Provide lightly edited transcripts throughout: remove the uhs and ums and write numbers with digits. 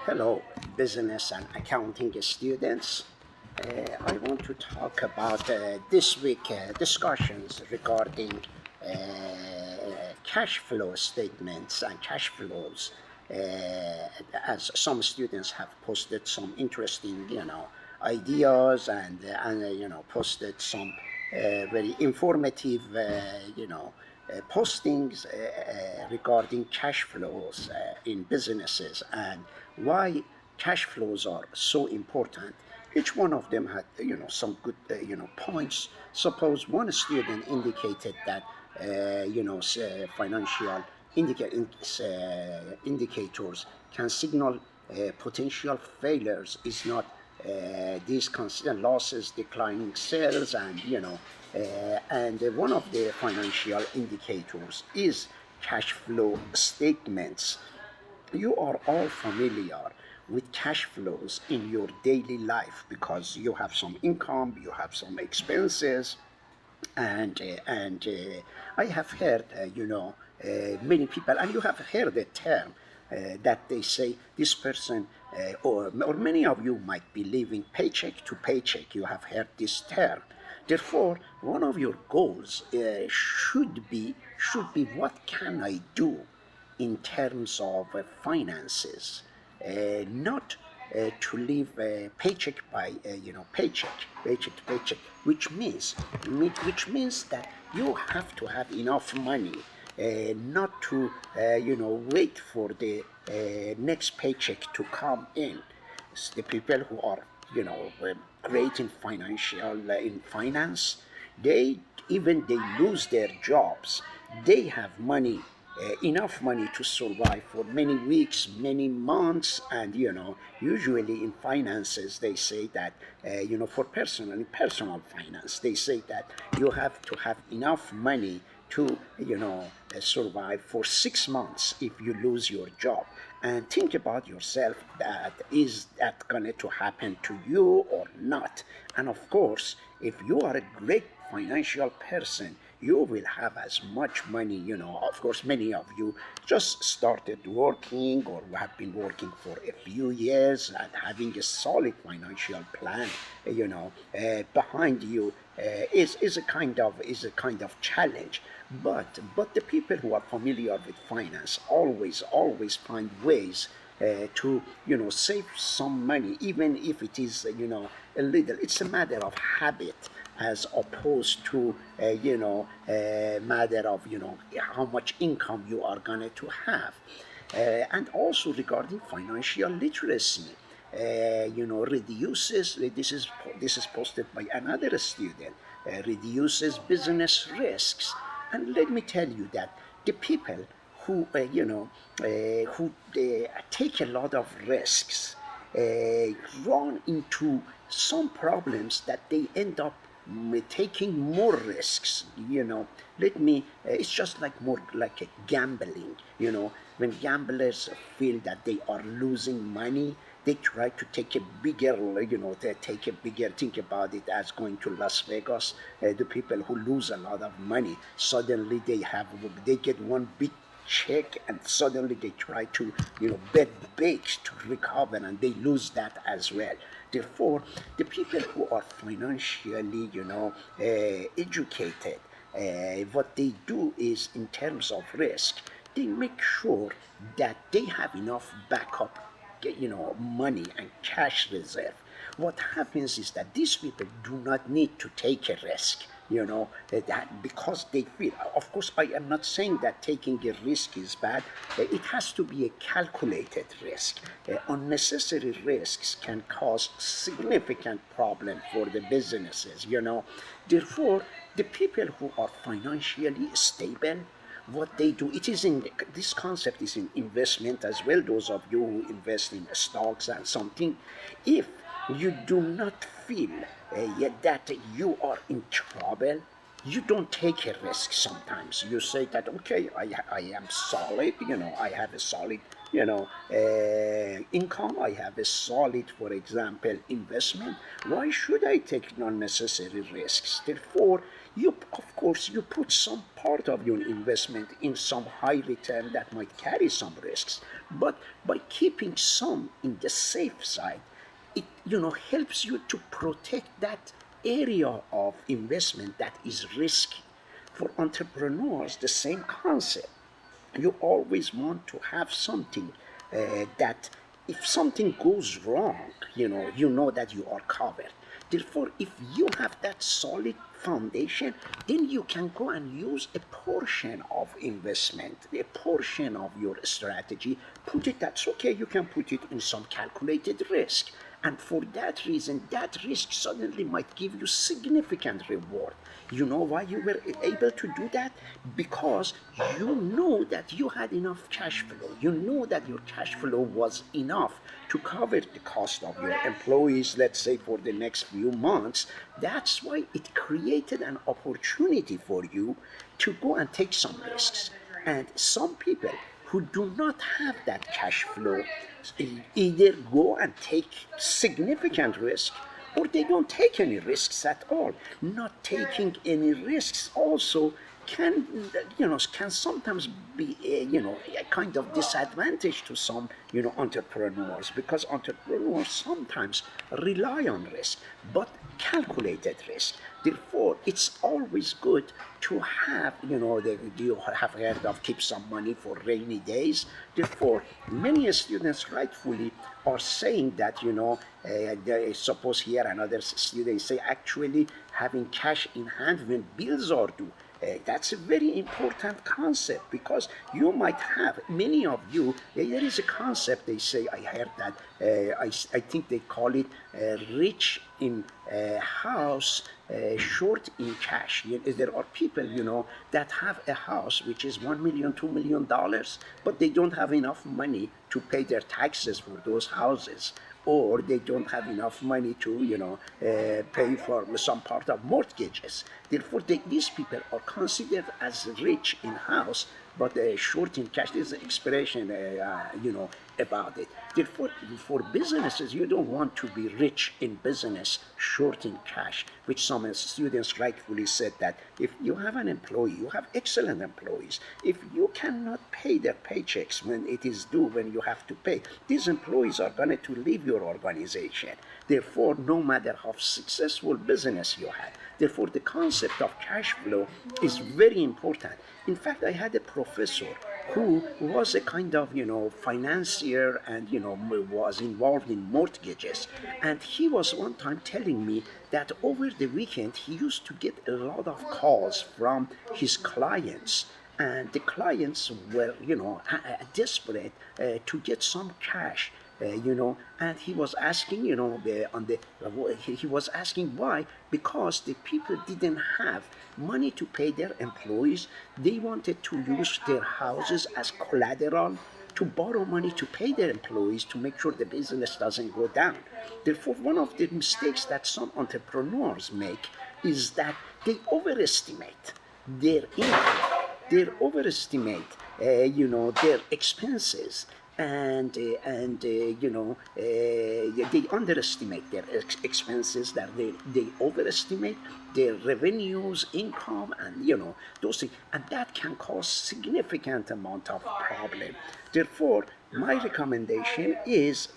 Hello, business and accounting students. I want to talk about this week discussions regarding cash flow statements and cash flows. As some students have posted some interesting, ideas and posted some very informative, postings regarding cash flows in businesses and why cash flows are so important. Each one of them had some good points. Suppose one student indicated that financial indicators can signal potential failures is not these constant losses, declining sales, and one of the financial indicators is cash flow statements. You are all familiar with cash flows in your daily life because you have some income, you have some expenses, and I have heard, many people, and you have heard the term that they say this person, or many of you might be living paycheck to paycheck. You have heard this term. Therefore, one of your goals should be what can I do in terms of finances, not to live paycheck by paycheck to paycheck, which means that you have to have enough money, not to wait for the next paycheck to come in. It's the people who are great in finance, they even they lose their jobs, they have money, enough money to survive for many weeks, many months, and usually in finances they say that for personal finance they say that you have to have enough money to survive for 6 months if you lose your job. And think about yourself, that is that going to happen to you or not? And of course, if you are a great financial person, you will have as much money. Of course, many of you just started working or have been working for a few years and having a solid financial plan behind you is a kind of challenge. But the people who are familiar with finance always find ways to save some money, even if it is a little. It's a matter of habit as opposed to a matter of how much income you are going to have. And also regarding financial literacy, reduces, this is posted by another student, reduces business risks. And let me tell you that the people who take a lot of risks run into some problems that they end up taking more risks. Let me it's just like more like a gambling. When gamblers feel that they are losing money, they try to take a bigger, they take a bigger, think about it as going to Las Vegas. The people who lose a lot of money, suddenly they get one big check, and suddenly they try to bet big to recover, and they lose that as well. Therefore, the people who are financially educated, what they do is, in terms of risk, they make sure that they have enough backup money and cash reserve. What happens is that these people do not need to take a risk, that because they feel. Of course, I am not saying that taking a risk is bad. It has to be a calculated risk. Unnecessary risks can cause significant problem for the businesses. Therefore, the people who are financially stable, what they do, it is in this concept is in investment as well. Those of you who invest in stocks and something, if you do not feel yet that you are in trouble, you don't take a risk. Sometimes you say that, okay, I am solid, I have a solid income, I have a solid, for example, investment. Why should I take unnecessary risks? Therefore, You, of course, you put some part of your investment in some high return that might carry some risks, but by keeping some in the safe side, it helps you to protect that area of investment that is risky. For entrepreneurs, the same concept. You always want to have something that if something goes wrong, you know that you are covered. Therefore, if you have that solid foundation, then you can go and use a portion of investment, a portion of your strategy, put it, that's okay, you can put it in some calculated risk. And for that reason, that risk suddenly might give you significant reward. You know why you were able to do that? Because you know that you had enough cash flow. You know that your cash flow was enough to cover the cost of your employees, let's say for the next few months. That's why it created an opportunity for you to go and take some risks. And some people who do not have that cash flow either go and take significant risk, or they don't take any risks at all. Not taking any risks also can can sometimes be a kind of disadvantage to some entrepreneurs, because entrepreneurs sometimes rely on risk, but calculated risk. Therefore, it's always good to have, you have heard of keep some money for rainy days. Therefore, many students rightfully are saying that, they suppose here another student say actually having cash in hand when bills are due. That's a very important concept, because you might have, many of you, there is a concept they say, I heard that, I think they call it rich in house, short in cash. There are people, that have a house which is $1 million, $2 million, but they don't have enough money to pay their taxes for those houses, or they don't have enough money to, pay for some part of mortgages. Therefore, these people are considered as rich in house, but short in cash. There's an expression, about it. Therefore, for businesses, you don't want to be rich in business, short in cash, which some students rightfully said that if you have an employee, you have excellent employees, if you cannot pay their paychecks when it is due, when you have to pay, these employees are going to leave your organization. Therefore, no matter how successful business you have, therefore the concept of cash flow is very important. In fact, I had a professor who was a kind of, financier and, was involved in mortgages. And he was one time telling me that over the weekend, he used to get a lot of calls from his clients. And the clients were, desperate to get some cash. And he was asking, he was asking why, because the people didn't have money to pay their employees. They wanted to use their houses as collateral to borrow money to pay their employees to make sure the business doesn't go down. Therefore, one of the mistakes that some entrepreneurs make is that they overestimate their income, they overestimate, their expenses, and they underestimate their expenses, that they overestimate their revenues, income, and those things, and that can cause significant amount of problem. Therefore, my recommendation is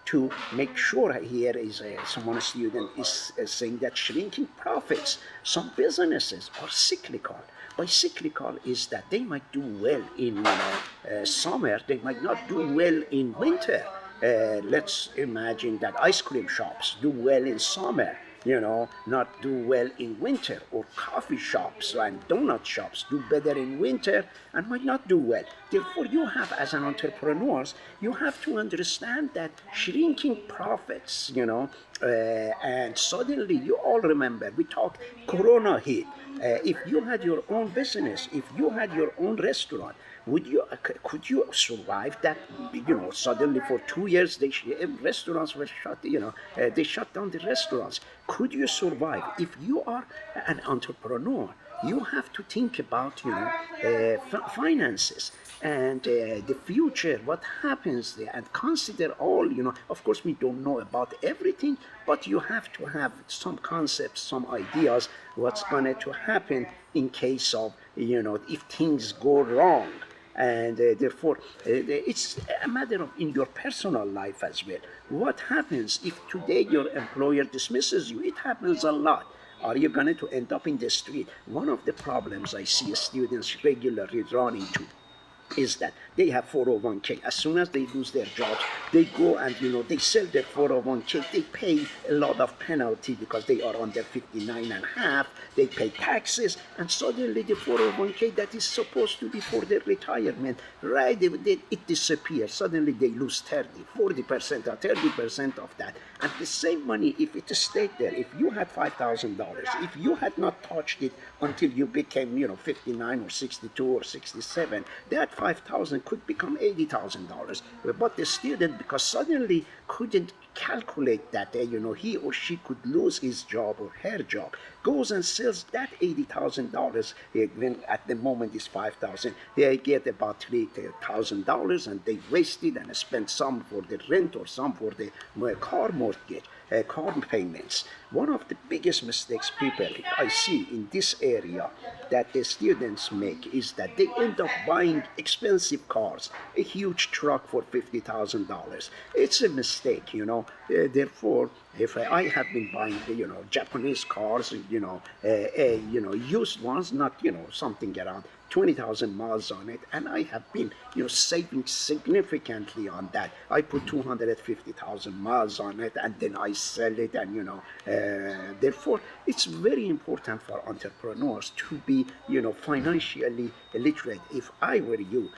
to make sure, here is someone, a student is saying that shrinking profits, some businesses are cyclical. By cyclical is that they might do well in summer, they might not do well in winter. Let's imagine that ice cream shops do well in summer, not do well in winter, or coffee shops and donut shops do better in winter and might not do well. Therefore, you have, as an entrepreneur, you have to understand that shrinking profits, and suddenly you all remember, we talked, Corona hit. If you had your own business, if you had your own restaurant, could you survive that? Suddenly for 2 years, restaurants were shut. They shut down the restaurants. Could you survive? If you are an entrepreneur, you have to think about, finances and the future, what happens there, and consider all, of course, we don't know about everything, but you have to have some concepts, some ideas, what's going to happen in case of, if things go wrong. And therefore, it's a matter of in your personal life as well. What happens if today your employer dismisses you? It happens a lot. Are you going to end up in the street? One of the problems I see students regularly run into is that they have 401k. As soon as they lose their jobs, they go and they sell their 401k. They pay a lot of penalty because they are under 59 and a half. They pay taxes, and suddenly the 401k that is supposed to be for their retirement, right? It disappears. Suddenly they lose 40% or 30% of that. And the same money, if it stayed there, if you had $5,000, if you had not touched it until you became, 59 or 62 or 67, that 5,000 could become $80,000. But the student, because suddenly couldn't calculate that, he or she could lose his job or her job, goes and sells that $80,000 when at the moment is 5,000. They get about $3,000 and they waste it and spend some for the rent or some for the car mortgage, car payments. One of the biggest mistakes people I see in this area that the students make is that they end up buying expensive cars, a huge truck for $50,000. It's a mistake, therefore, if I have been buying, Japanese cars, used ones, not, something around 20,000 miles on it, and I have been, saving significantly on that. I put 250,000 miles on it, and then I sell it, and therefore, it's very important for entrepreneurs to be, financially literate. If I were you,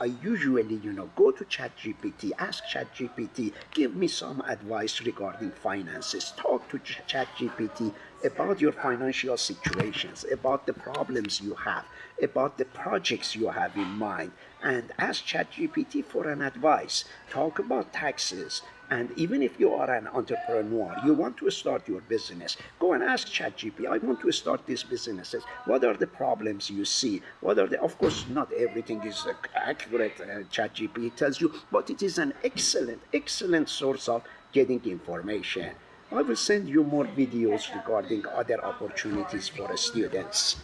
I usually, go to ChatGPT, ask ChatGPT, give me some advice regarding finances. Talk to ChatGPT about your financial situations, about the problems you have, about the projects you have in mind, and ask ChatGPT for an advice. Talk about taxes. And even if you are an entrepreneur, you want to start your business, go and ask ChatGPT, I want to start these businesses. What are the problems you see? What are the, of course, not everything is accurate, ChatGPT tells you, but it is an excellent source of getting information. I will send you more videos regarding other opportunities for students.